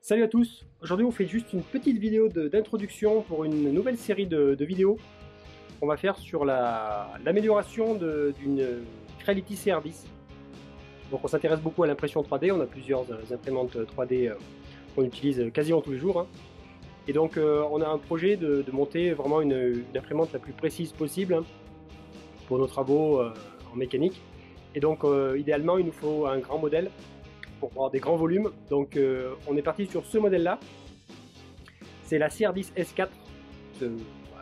Salut à tous, aujourd'hui on fait juste une petite vidéo d'introduction pour une nouvelle série de vidéos qu'on va faire sur l'amélioration d'une Creality CR10. Donc on s'intéresse beaucoup à l'impression 3D, on a plusieurs imprimantes 3D qu'on utilise quasiment tous les jours. Hein. Et donc on a un projet de monter vraiment une imprimante la plus précise possible hein, pour nos travaux en mécanique. Et donc idéalement il nous faut un grand modèle pour avoir des grands volumes. Donc on est parti sur ce modèle là, c'est la CR10 S4.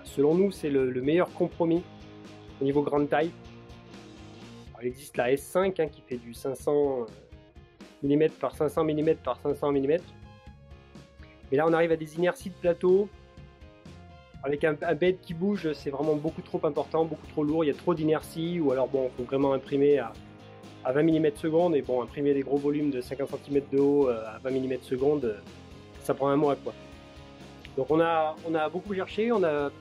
Selon nous c'est le meilleur compromis au niveau grande taille. Alors, il existe la S5 hein, qui fait du 500 mm par 500 mm par 500 mm, mais là on arrive à des inerties de plateau avec un bed qui bouge. C'est vraiment beaucoup trop important, beaucoup trop lourd, il y a trop d'inertie, ou alors bon, il faut vraiment imprimer à 20 mm seconde, et bon, imprimer des gros volumes de 50 cm de haut à 20 mm seconde, ça prend un mois quoi. Donc on a beaucoup cherché, on a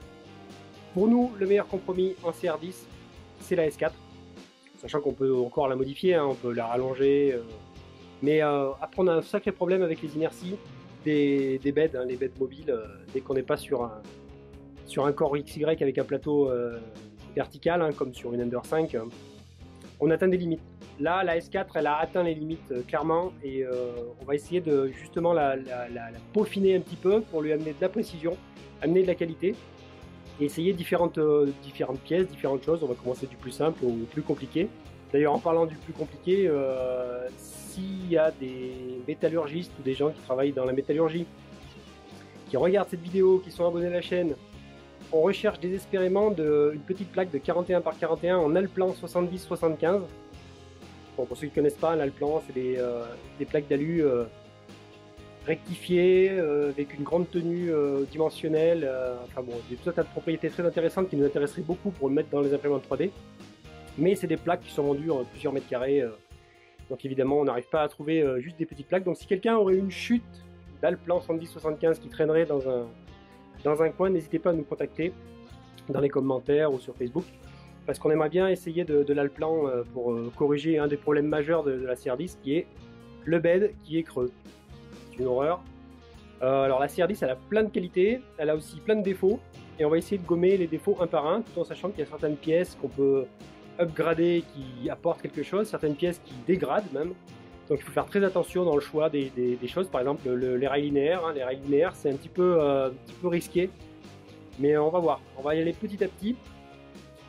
pour nous le meilleur compromis en CR10, c'est la S4, sachant qu'on peut encore la modifier, hein, on peut la rallonger, mais après on a un sacré problème avec les inerties des beds, hein, les beds mobiles, dès qu'on n'est pas sur un corps XY avec un plateau vertical, hein, comme sur une Ender 5, on atteint des limites. Là, la S4, elle a atteint les limites clairement, et on va essayer de justement la peaufiner un petit peu pour lui amener de la précision, amener de la qualité, et essayer différentes pièces, différentes choses. On va commencer du plus simple au plus compliqué. D'ailleurs, en parlant du plus compliqué, s'il y a des métallurgistes ou des gens qui travaillent dans la métallurgie, qui regardent cette vidéo, qui sont abonnés à la chaîne, on recherche désespérément une petite plaque de 41 par 41 en Allplan 70-75. Bon, pour ceux qui ne connaissent pas, l'Allplan, c'est des plaques d'alu rectifiées avec une grande tenue dimensionnelle. Enfin bon, il y a tout un tas de propriétés très intéressantes qui nous intéresseraient beaucoup pour le mettre dans les imprimantes 3D. Mais c'est des plaques qui sont vendues en plusieurs mètres carrés. Donc évidemment, on n'arrive pas à trouver juste des petites plaques. Donc si quelqu'un aurait une chute d'Allplan 70-75 qui traînerait dans un coin, n'hésitez pas à nous contacter dans les commentaires ou sur Facebook, parce qu'on aimerait bien essayer de l'Allplan pour corriger un des problèmes majeurs de la CR10, qui est le bed qui est creux. C'est une horreur. Alors la CR10, elle a plein de qualités, elle a aussi plein de défauts, et on va essayer de gommer les défauts un par un, tout en sachant qu'il y a certaines pièces qu'on peut upgrader qui apportent quelque chose, certaines pièces qui dégradent même. Donc il faut faire très attention dans le choix des choses. Par exemple les rails linéaires, hein. Les rails linéaires c'est un petit peu risqué, mais on va voir, on va y aller petit à petit,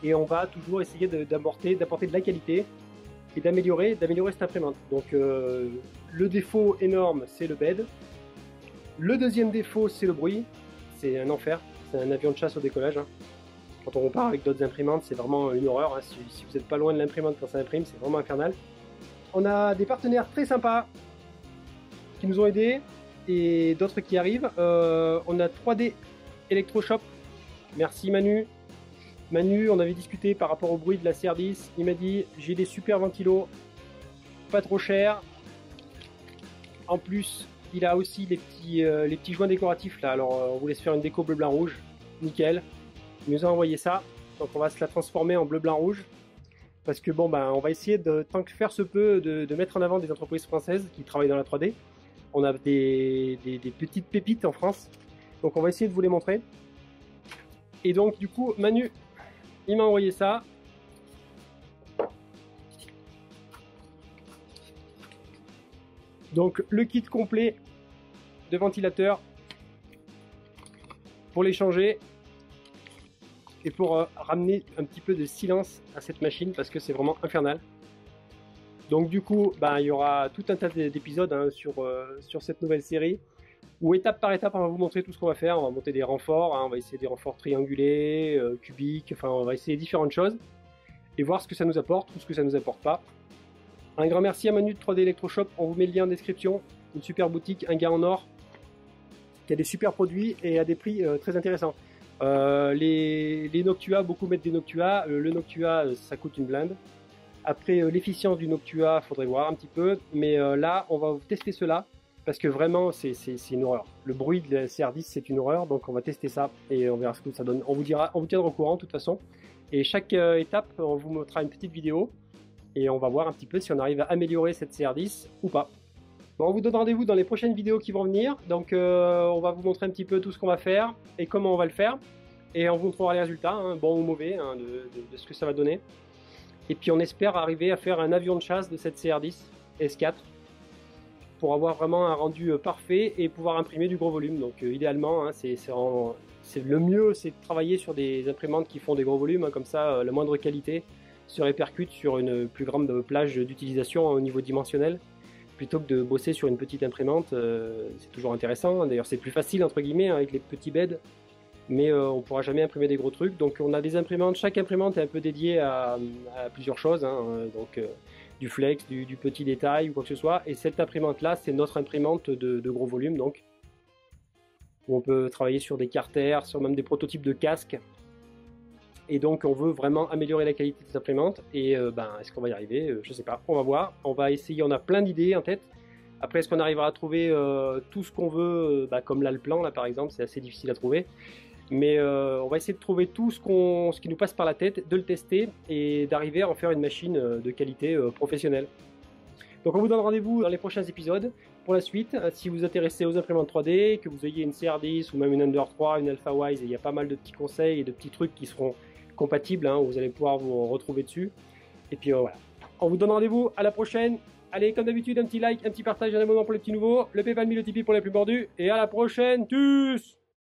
et on va toujours essayer d'apporter de la qualité et d'améliorer cette imprimante. Donc le défaut énorme c'est le bed. Le deuxième défaut c'est le bruit, c'est un enfer, c'est un avion de chasse au décollage. Hein. Quand on compare avec d'autres imprimantes, c'est vraiment une horreur. Hein. Si vous n'êtes pas loin de l'imprimante quand ça imprime, c'est vraiment infernal. On a des partenaires très sympas qui nous ont aidés et d'autres qui arrivent. On a 3D Electroshop. Merci Manu. Manu, on avait discuté par rapport au bruit de la CR10. Il m'a dit j'ai des super ventilos, pas trop chers. En plus, il a aussi les petits joints décoratifs là. Alors on voulait se faire une déco bleu blanc rouge. Nickel. Il nous a envoyé ça. Donc on va se la transformer en bleu blanc rouge. Parce que bon, on va essayer tant que faire se peut de mettre en avant des entreprises françaises qui travaillent dans la 3D. On a des petites pépites en France, donc on va essayer de vous les montrer. Et donc du coup, Manu, il m'a envoyé ça. Donc le kit complet de ventilateur pour les changer. Et pour ramener un petit peu de silence à cette machine, parce que c'est vraiment infernal. Donc du coup, il y aura tout un tas d'épisodes hein, sur cette nouvelle série, où étape par étape, on va vous montrer tout ce qu'on va faire. On va monter des renforts, hein, on va essayer des renforts triangulés, cubiques, enfin on va essayer différentes choses, et voir ce que ça nous apporte, ou ce que ça nous apporte pas. Un grand merci à Manu de 3D Electroshop, on vous met le lien en description, une super boutique, un gars en or, qui a des super produits et à des prix très intéressants. Les Noctua, beaucoup mettent des Noctua. Le Noctua, ça coûte une blinde. Après, l'efficience du Noctua, faudrait voir un petit peu. Mais là, on va tester cela parce que vraiment, c'est une horreur. Le bruit de la CR10, c'est une horreur. Donc, on va tester ça et on verra ce que ça donne. On vous tiendra au courant de toute façon. Et chaque étape, on vous montrera une petite vidéo et on va voir un petit peu si on arrive à améliorer cette CR10 ou pas. Bon, on vous donne rendez-vous dans les prochaines vidéos qui vont venir. Donc on va vous montrer un petit peu tout ce qu'on va faire et comment on va le faire. Et on vous montrera les résultats, hein, bons ou mauvais, hein, de ce que ça va donner. Et puis on espère arriver à faire un avion de chasse de cette CR10 S4 pour avoir vraiment un rendu parfait et pouvoir imprimer du gros volume. Donc idéalement, hein, c'est le mieux, c'est de travailler sur des imprimantes qui font des gros volumes, hein, comme ça la moindre qualité se répercute sur une plus grande plage d'utilisation au niveau dimensionnel, plutôt que de bosser sur une petite imprimante. C'est toujours intéressant, d'ailleurs c'est plus facile entre guillemets avec les petits beds, mais on ne pourra jamais imprimer des gros trucs. Donc on a des imprimantes, chaque imprimante est un peu dédiée à plusieurs choses, hein, donc du flex, du petit détail ou quoi que ce soit. Et cette imprimante là, c'est notre imprimante de gros volume, donc où on peut travailler sur des carters, sur même des prototypes de casques. Et donc on veut vraiment améliorer la qualité de cette imprimante. Et est-ce qu'on va y arriver? Je sais pas, on va voir, on va essayer, on a plein d'idées en tête. Après, est-ce qu'on arrivera à trouver tout ce qu'on veut, comme là le plan là par exemple, c'est assez difficile à trouver. Mais on va essayer de trouver tout ce qui nous passe par la tête, de le tester et d'arriver à en faire une machine de qualité professionnelle. Donc on vous donne rendez-vous dans les prochains épisodes pour la suite. Si vous vous intéressez aux imprimantes 3D, que vous ayez une CR10 ou même une Ender 3, une AlphaWise, il y a pas mal de petits conseils et de petits trucs qui seront compatibles, hein, vous allez pouvoir vous retrouver dessus. Et puis voilà, on vous donne rendez-vous à la prochaine. Allez, comme d'habitude, un petit like, un petit partage, un abonnement pour les petits nouveaux, le PayPal, le Tipeee pour les plus mordus, et à la prochaine, tchuss!